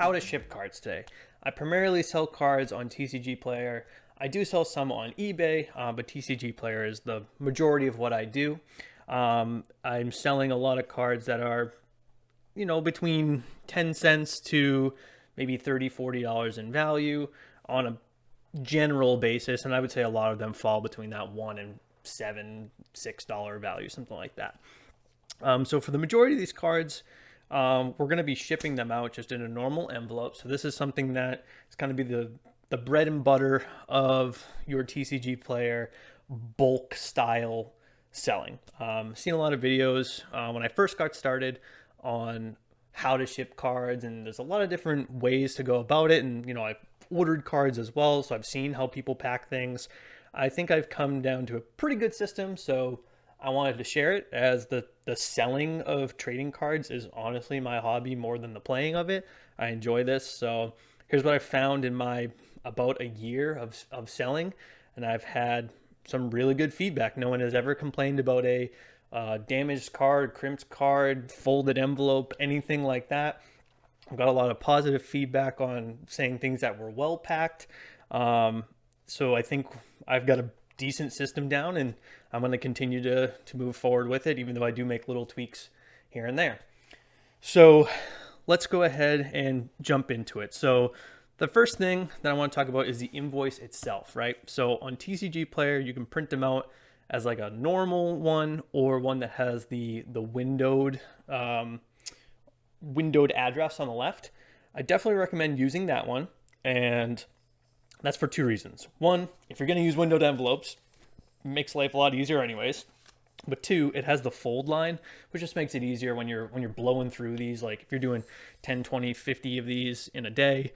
how to ship cards today. I primarily sell cards on TCG Player. I do sell some on eBay, but TCG Player is the majority of what I do. I'm selling a lot of cards that are, between 10 cents to maybe $30, $40 in value on a general basis. And I would say a lot of them fall between that $1 and $7, $6 value, something like that. So for the majority of these cards, we're going to be shipping them out just in a normal envelope. So this is something that is going to be the bread and butter of your TCG Player bulk style selling. Seen a lot of videos when I first got started on how to ship cards, and there's a lot of different ways to go about it. And I've ordered cards as well, so I've seen how people pack things. I think I've come down to a pretty good system, so I wanted to share it, as the selling of trading cards is honestly my hobby more than the playing of it. I enjoy this. So here's what I found in my about a year of selling, and I've had some really good feedback. No one has ever complained about a damaged card, crimped card, folded envelope, anything like that. I've got a lot of positive feedback on saying things that were well packed. So I think I've got a decent system down, and I'm going to continue to move forward with it, even though I do make little tweaks here and there. So let's go ahead and jump into it. So the first thing that I want to talk about is the invoice itself, right? So on TCG Player, you can print them out as like a normal one, or one that has the windowed windowed address on the left. I definitely recommend using that one, and that's for two reasons. One, if you're going to use windowed envelopes, it makes life a lot easier anyways. But two, it has the fold line, which just makes it easier when you're blowing through these. Like if you're doing 10, 20, 50 of these in a day,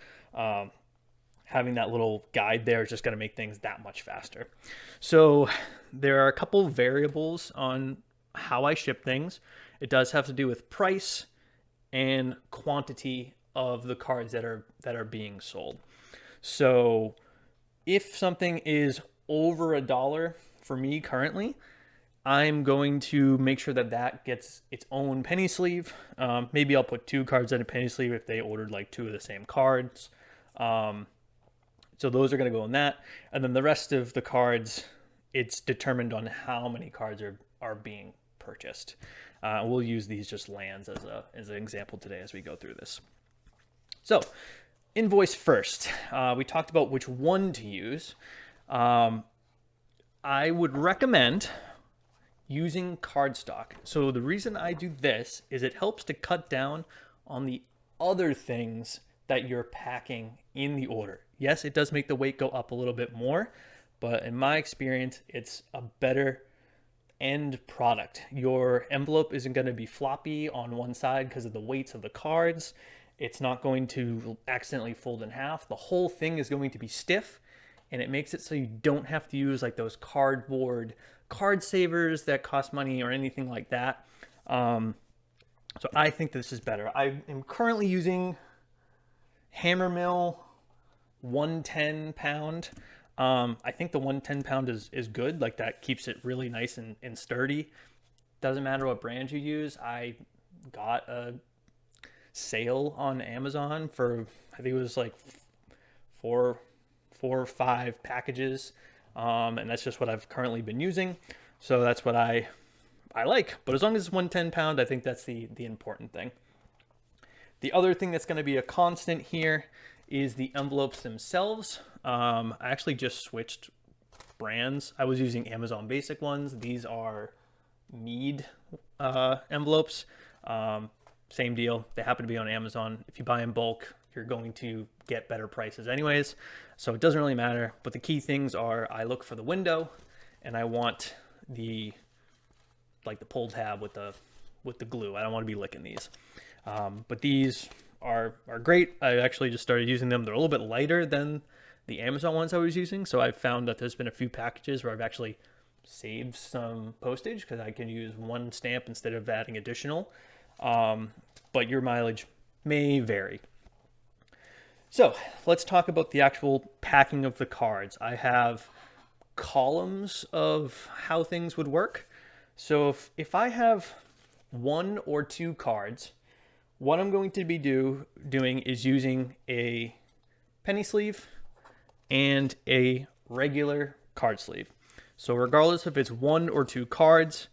having that little guide there is just going to make things that much faster. So there are a couple variables on how I ship things. It does have to do with price and quantity of the cards that are being sold. So if something is over $1 for me currently, I'm going to make sure that gets its own penny sleeve. Maybe I'll put 2 cards in a penny sleeve if they ordered like 2 of the same cards. So those are going to go in that. And then the rest of the cards, it's determined on how many cards are being purchased. We'll use these just lands as an example today as we go through this. So invoice first. We talked about which one to use. I would recommend using cardstock. So the reason I do this is it helps to cut down on the other things that you're packing in the order. Yes, it does make the weight go up a little bit more, but in my experience, it's a better end product. Your envelope isn't going to be floppy on one side because of the weights of the cards. It's not going to accidentally fold in half. The whole thing is going to be stiff, and it makes it so you don't have to use like those cardboard card savers that cost money or anything like that. So I think this is better. I am currently using Hammermill 110 pound. I think the 110 pound is good. Like that keeps it really nice and sturdy. Doesn't matter what brand you use. I got a sale on Amazon for, I think it was like four or five packages. And that's just what I've currently been using. So that's what I like. But as long as it's 110 pound, I think that's the important thing. The other thing that's going to be a constant here is the envelopes themselves. I actually just switched brands. I was using Amazon basic ones. These are Mead envelopes. Same deal. They happen to be on Amazon. If you buy in bulk, you're going to get better prices anyways. So it doesn't really matter. But the key things are I look for the window, and I want the pull tab with the glue. I don't want to be licking these. But these are great. I actually just started using them. They're a little bit lighter than the Amazon ones I was using. So I've found that there's been a few packages where I've actually saved some postage because I can use one stamp instead of adding additional. But your mileage may vary. So let's talk about the actual packing of the cards. I have columns of how things would work. So if I have 1 or 2 cards, what I'm going to be doing is using a penny sleeve and a regular card sleeve. So regardless if it's 1 or 2 cards,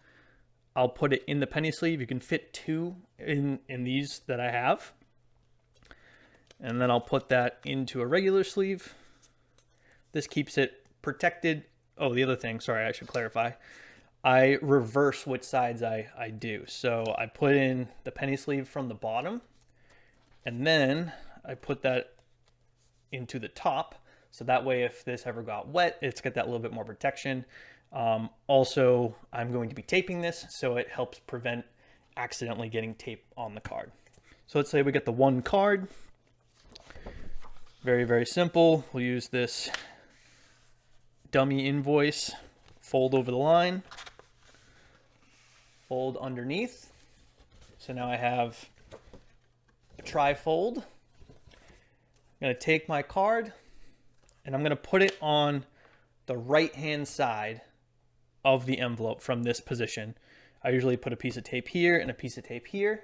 I'll put it in the penny sleeve. You can fit 2 in these that I have. And then I'll put that into a regular sleeve. This keeps it protected. Oh, the other thing, sorry, I should clarify. I reverse which sides I do. So I put in the penny sleeve from the bottom, and then I put that into the top. So that way, if this ever got wet, it's got that little bit more protection. Also, I'm going to be taping this, so it helps prevent accidentally getting tape on the card. So let's say we get the 1 card. Very, very simple. We'll use this dummy invoice, fold over the line, fold underneath. So now I have a tri-fold. I'm going to take my card and I'm going to put it on the right-hand side of the envelope from this position. I usually put a piece of tape here and a piece of tape here.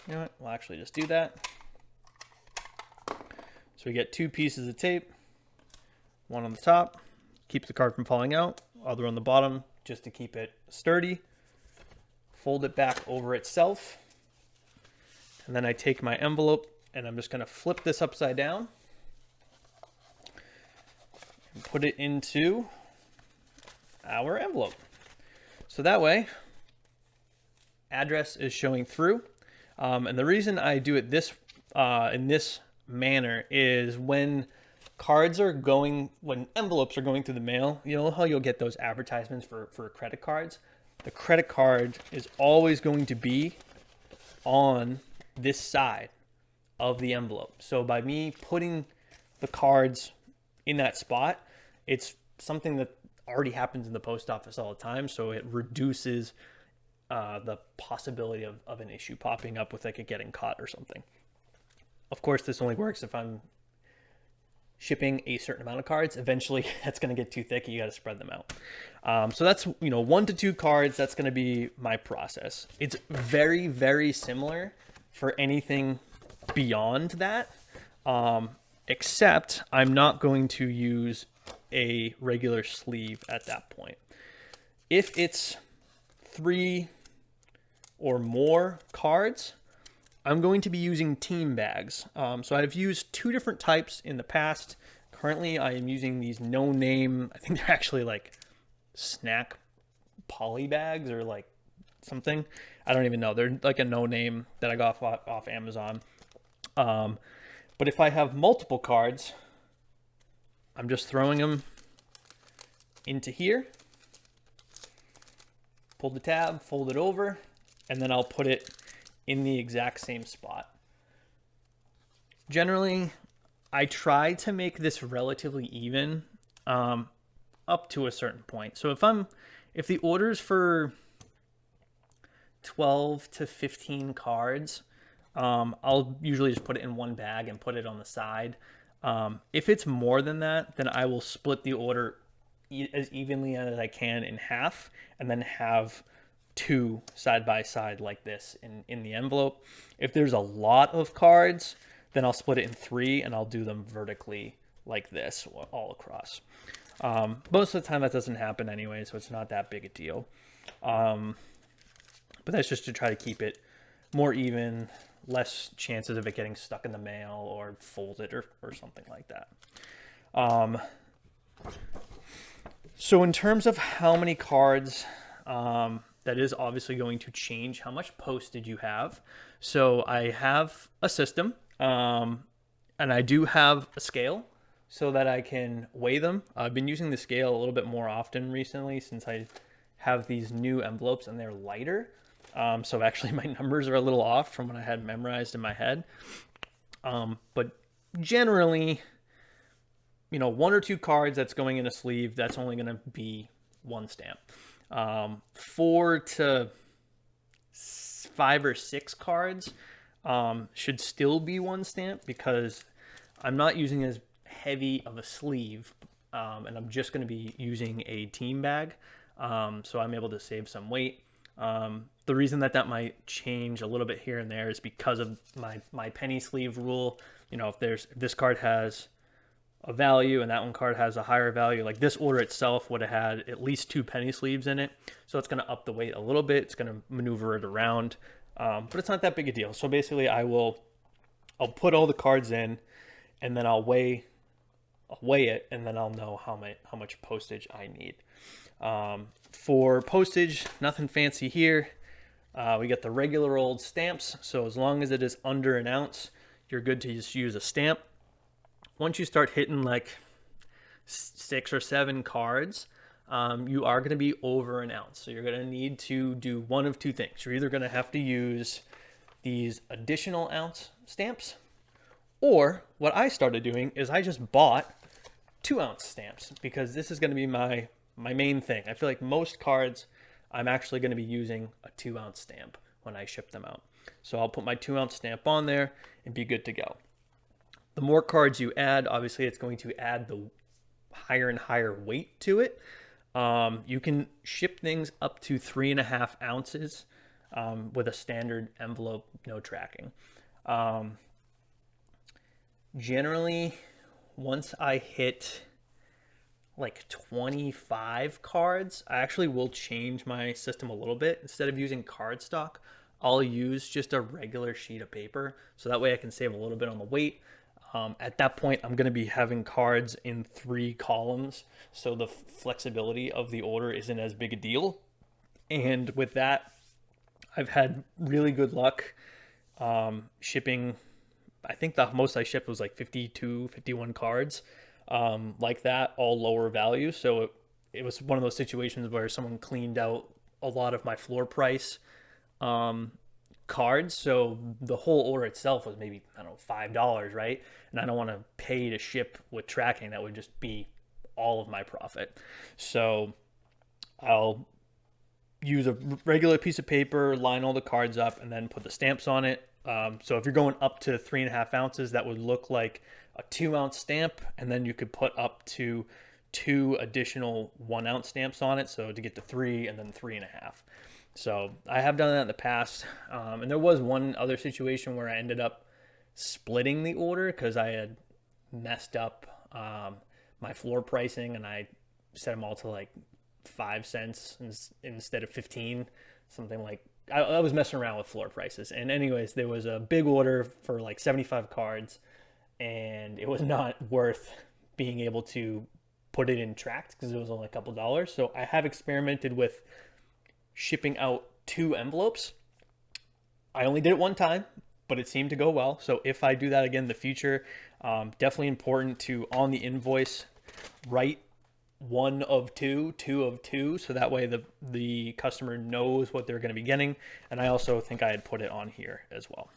You know what? We'll actually just do that. So we get 2 pieces of tape, one on the top, keeps the card from falling out, other on the bottom just to keep it sturdy. Fold it back over itself. And then I take my envelope and I'm just going to flip this upside down and put it into our envelope. So that way, address is showing through. And the reason I do it this in this manner is when envelopes are going through the mail, you know how you'll get those advertisements for credit cards? The credit card is always going to be on this side of the envelope. So by me putting the cards in that spot, it's something that already happens in the post office all the time. So it reduces the possibility of an issue popping up with like it getting caught or something. Of course, this only works if I'm shipping a certain amount of cards. Eventually, that's going to get too thick. You got to spread them out. So that's 1 to 2 cards. That's going to be my process. It's very, very similar for anything beyond that, except I'm not going to use a regular sleeve at that point. If it's 3 or more cards, I'm going to be using team bags. So I've used 2 different types in the past. Currently, I am using these no-name, I think they're actually like snack poly bags or like something. I don't even know. They're like a no-name that I got off Amazon. But if I have multiple cards, I'm just throwing them into here. Pull the tab, fold it over, and then I'll put it in the exact same spot. Generally, I try to make this relatively even up to a certain point. So if the order's for 12 to 15 cards, I'll usually just put it in one bag and put it on the side. If it's more than that, then I will split the order as evenly as I can in half and then have 2 side by side like this in the envelope. If there's a lot of cards, then I'll split it in 3 and I'll do them vertically like this all across. Most of the time that doesn't happen anyway, so it's not that big a deal. But that's just to try to keep it more even, less chances of it getting stuck in the mail or folded or something like that. So in terms of how many cards, that is obviously going to change how much postage you have. So I have a system, and I do have a scale so that I can weigh them. I've been using the scale a little bit more often recently since I have these new envelopes and they're lighter. So actually my numbers are a little off from what I had memorized in my head. But generally, 1 or 2 cards that's going in a sleeve, that's only going to be 1 stamp. 4 to 5 or 6 cards should still be 1 stamp because I'm not using as heavy of a sleeve, and I'm just going to be using a team bag, so I'm able to save some weight. The reason that that might change a little bit here and there is because of my penny sleeve rule. You know, if this card has a value and that one card has a higher value, like this order itself would have had at least 2 penny sleeves in it, so it's going to up the weight a little bit. It's going to maneuver it around, but it's not that big a deal. So basically, I'll put all the cards in, and then I'll weigh it, and then I'll know how much postage I need. For postage, nothing fancy here. We got the regular old stamps, so as long as it is under an ounce, you're good to just use a stamp. Once you start hitting like 6 or 7 cards, you are going to be over an ounce. So you're going to need to do one of two things. You're either going to have to use these additional ounce stamps, or what I started doing is I just bought 2-ounce stamps, because this is going to be my main thing. I feel like most cards I'm actually going to be using a 2-ounce stamp when I ship them out. So I'll put my 2-ounce stamp on there and be good to go. The more cards you add, obviously it's going to add the higher and higher weight to it. You can ship things up to 3.5 ounces with a standard envelope, no tracking. Generally, once I hit like 25 cards, I actually will change my system a little bit. Instead of using cardstock, I'll use just a regular sheet of paper, so that way I can save a little bit on the weight. At that point, I'm going to be having cards in 3 columns, so the flexibility of the order isn't as big a deal. And with that, I've had really good luck shipping. I think the most I shipped was like 52, 51 cards like that, all lower value. So it was one of those situations where someone cleaned out a lot of my floor price cards, so the whole order itself was maybe, I don't know, $5, right? And I don't want to pay to ship with tracking. That would just be all of my profit. So I'll use a regular piece of paper, line all the cards up, and then put the stamps on it. So if you're going up to 3.5 ounces, that would look like a 2-ounce stamp, and then you could put up to 2 additional 1-ounce stamps on it, so to get to 3 and then 3.5. So I have done that in the past, and there was one other situation where I ended up splitting the order because I had messed up my floor pricing, and I set them all to like 5 cents instead of 15, something like. I was messing around with floor prices, and anyways, there was a big order for like 75 cards, and it was not worth being able to put it in tracked because it was only a couple dollars. So I have experimented with shipping out 2 envelopes. I only did it one time, but it seemed to go well. So if I do that again in the future, definitely important to, on the invoice, write 1 of 2, 2 of 2, so that way the customer knows what they're going to be getting. And I also think I had put it on here as well.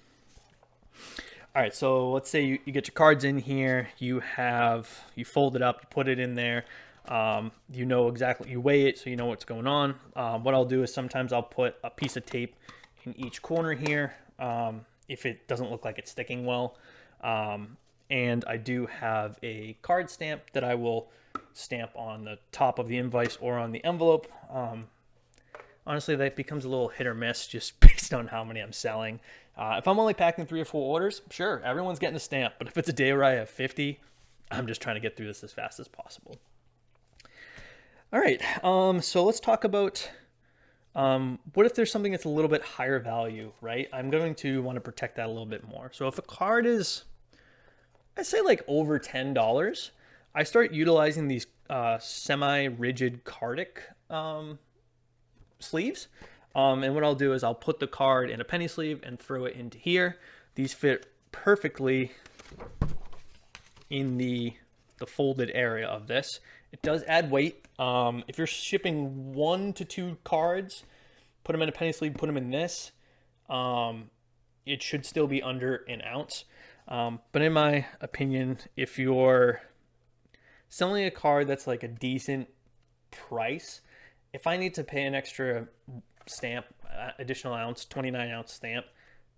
All right, so let's say you get your cards in here, you fold it up, you put it in there, you know exactly, you weigh it so you know what's going on. What I'll do is sometimes I'll put a piece of tape in each corner here if it doesn't look like it's sticking well. And I do have a card stamp that I will stamp on the top of the invoice or on the envelope. Honestly, that becomes a little hit or miss just based on how many I'm selling. If I'm only packing 3 or 4 orders, sure, everyone's getting a stamp. But if it's a day where I have 50, I'm just trying to get through this as fast as possible. All right, so let's talk about what if there's something that's a little bit higher value, right? I'm going to want to protect that a little bit more. So if a card is, I'd say like over $10, I start utilizing these semi-rigid cardic sleeves. And what I'll do is I'll put the card in a penny sleeve and throw it into here. These fit perfectly in the folded area of this. It does add weight. If you're shipping 1 to 2 cards, put them in a penny sleeve, put them in this. It should still be under an ounce. But in my opinion, if you're selling a card that's like a decent price, if I need to pay an extra stamp, additional ounce, 29-ounce stamp,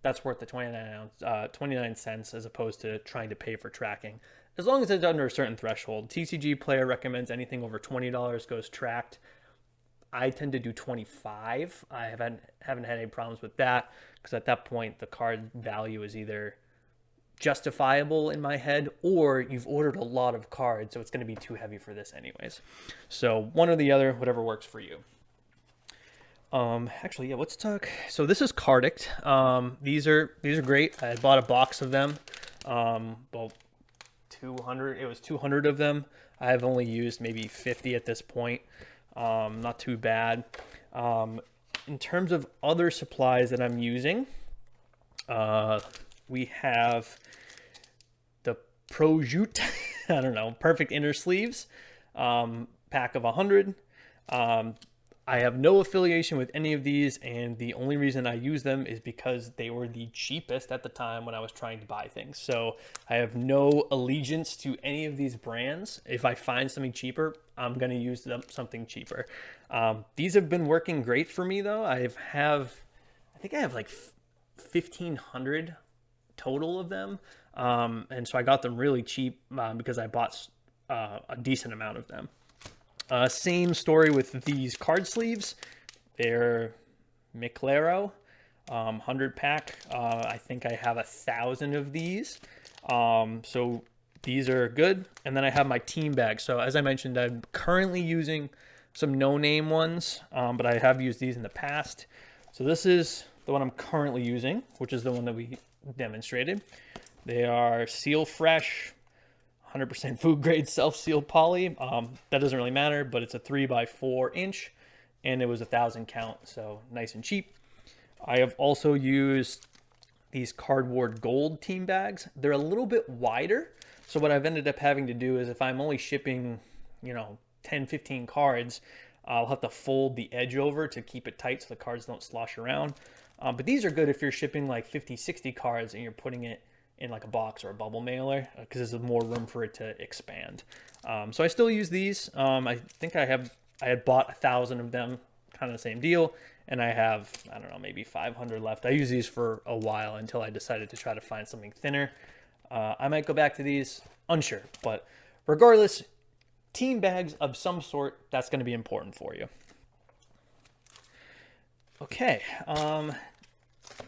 that's worth the 29 cents as opposed to trying to pay for tracking. As long as it's under a certain threshold. TCG Player recommends anything over $20 goes tracked. I tend to do 25. I haven't had any problems with that because at that point the card value is either justifiable in my head or you've ordered a lot of cards, so it's going to be too heavy for this anyways. So one or the other, whatever works for you. Actually, yeah, let's talk. So this is Cardict. These are great. I bought a box of them. About 200. It was 200 of them. I have only used maybe 50 at this point. Not too bad. In terms of other supplies that I'm using, we have the Prosciutto, I don't know, Perfect Inner Sleeves, pack of 100. I have no affiliation with any of these, and the only reason I use them is because they were the cheapest at the time when I was trying to buy things. So I have no allegiance to any of these brands. If I find something cheaper, I'm going to use something cheaper. These have been working great for me, though. I think I have like 1,500 total of them. And so I got them really cheap because I bought a decent amount of them. Same story with these card sleeves. They're Miclero, 100 pack. I think I have 1,000 of these. So these are good. And then I have my team bag. So as I mentioned, I'm currently using some no-name ones, but I have used these in the past. So this is the one I'm currently using, which is the one that we demonstrated. They are Seal Fresh, 100% food grade self-sealed poly. That doesn't really matter, but it's a 3x4 inch and it was 1,000 count, so nice and cheap. I have also used these cardboard gold team bags. They're a little bit wider, so what I've ended up having to do is if I'm only shipping 10 15 cards, I'll have to fold the edge over to keep it tight so the cards don't slosh around. But these are good if you're shipping like 50 60 cards and you're putting it in like a box or a bubble mailer because there's more room for it to expand. So I still use these. I think I had bought 1,000 of them, kind of the same deal, and I have, I don't know, maybe 500 left. I use these for a while until I decided to try to find something thinner. I might go back to these, unsure, but regardless, team bags of some sort, that's going to be important for you. Okay,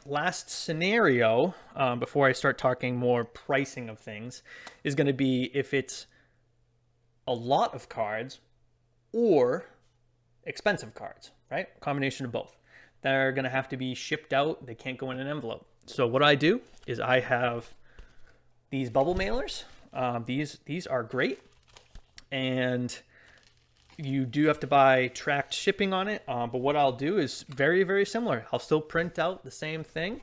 last scenario, before I start talking more pricing of things, is going to be if it's a lot of cards or expensive cards, right? A combination of both. They're going to have to be shipped out. They can't go in an envelope. So what I do is I have these bubble mailers. These are great. And you do have to buy tracked shipping on it, but what I'll do is very, very similar. I'll still print out the same thing,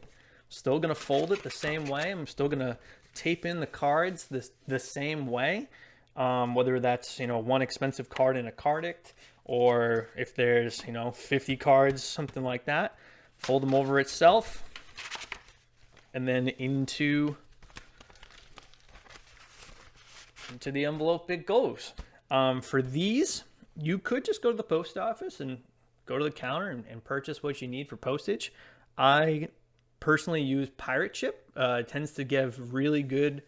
still going to fold it the same way. I'm still going to tape in the cards the same way, whether that's, one expensive card in a Cardict, or if there's, 50 cards, something like that, fold them over itself, and then into the envelope it goes. For these, you could just go to the post office and go to the counter and purchase what you need for postage. I personally use Pirate Ship. It tends to give really good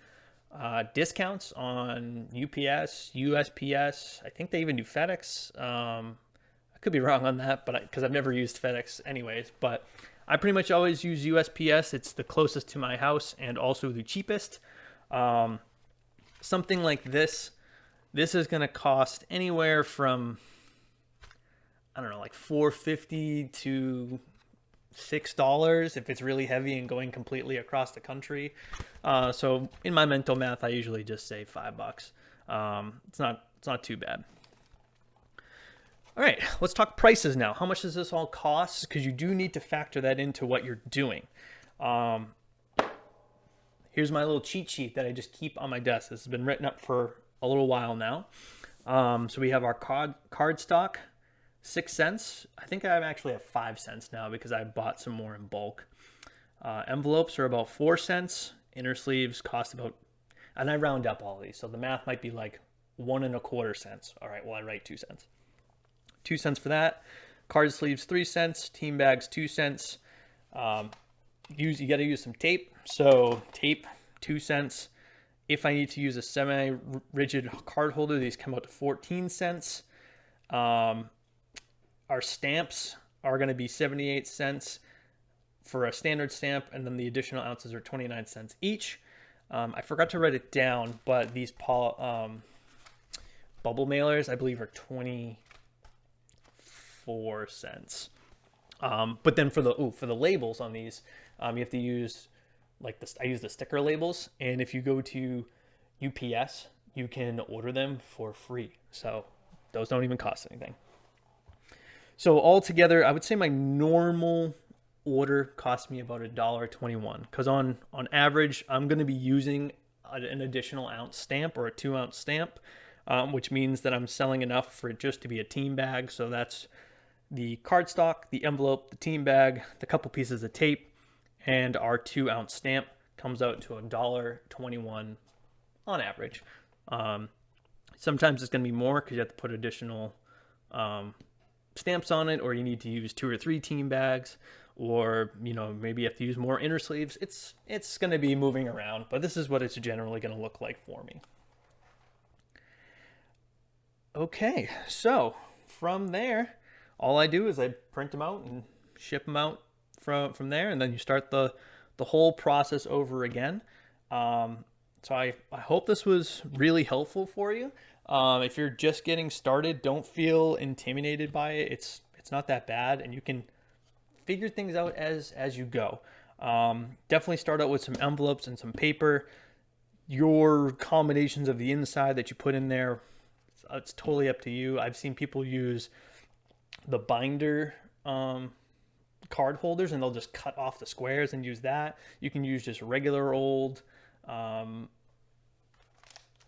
discounts on UPS, USPS. I think they even do FedEx. I could be wrong on that, but because I've never used FedEx anyways. But I pretty much always use USPS. It's the closest to my house and also the cheapest. Something like this is going to cost anywhere from, I don't know, like $4.50 to $6 if it's really heavy and going completely across the country. So in my mental math, I usually just say $5. It's not too bad. All right, let's talk prices now. How much does this all cost? Because you do need to factor that into what you're doing. Here's my little cheat sheet that I just keep on my desk. This has been written up for a little while now. So we have our card stock, 6 cents. I think I actually have 5 cents now because I bought some more in bulk. Envelopes are about 4 cents. Inner sleeves cost about, and I round up all of these, so the math might be like 1.25 cents. All right, well, I write 2 cents. 2 cents for that. Card sleeves, 3 cents. Team bags, 2 cents. You got to use some tape. So tape, 2 cents. If I need to use a semi-rigid card holder, these come out to 14 cents. Our our stamps are going to be 78 cents for a standard stamp, and then the additional ounces are 29 cents each. I forgot to write it down, but these bubble mailers, I believe, are 24 cents. But then for the labels on these, you have to use like this. I use the sticker labels, and if you go to UPS, you can order them for free. So those don't even cost anything. So altogether, I would say my normal order cost me about $1.21, because on average I'm going to be using an additional ounce stamp or a 2-ounce stamp, which means that I'm selling enough for it just to be a team bag. So that's the cardstock, the envelope, the team bag, the couple pieces of tape, and our 2-ounce stamp comes out to $1.21 on average. Sometimes it's going to be more because you have to put additional stamps on it, or you need to use 2 or 3 team bags, or maybe you have to use more inner sleeves. It's going to be moving around, but this is what it's generally going to look like for me. Okay, so from there, all I do is I print them out and ship them out from there, and then you start the whole process over again. So I hope this was really helpful for you. If you're just getting started, don't feel intimidated by it. It's not that bad, and you can figure things out as you go. Definitely start out with some envelopes and some paper. Your combinations of the inside that you put in there, it's totally up to you. I've seen people use the binder card holders, and they'll just cut off the squares and use that. You can use just regular old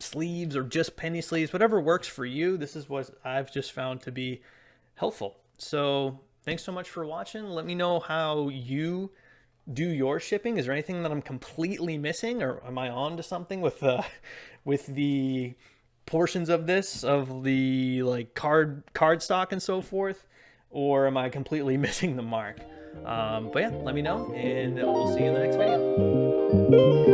sleeves, or just penny sleeves, whatever works for you. This is what I've just found to be helpful. So thanks so much for watching. Let me know how you do your shipping. Is there anything that I'm completely missing, or am I on to something with the portions of this, of the like card stock and so forth, or am I completely missing the mark? But yeah, let me know, and we'll see you in the next video.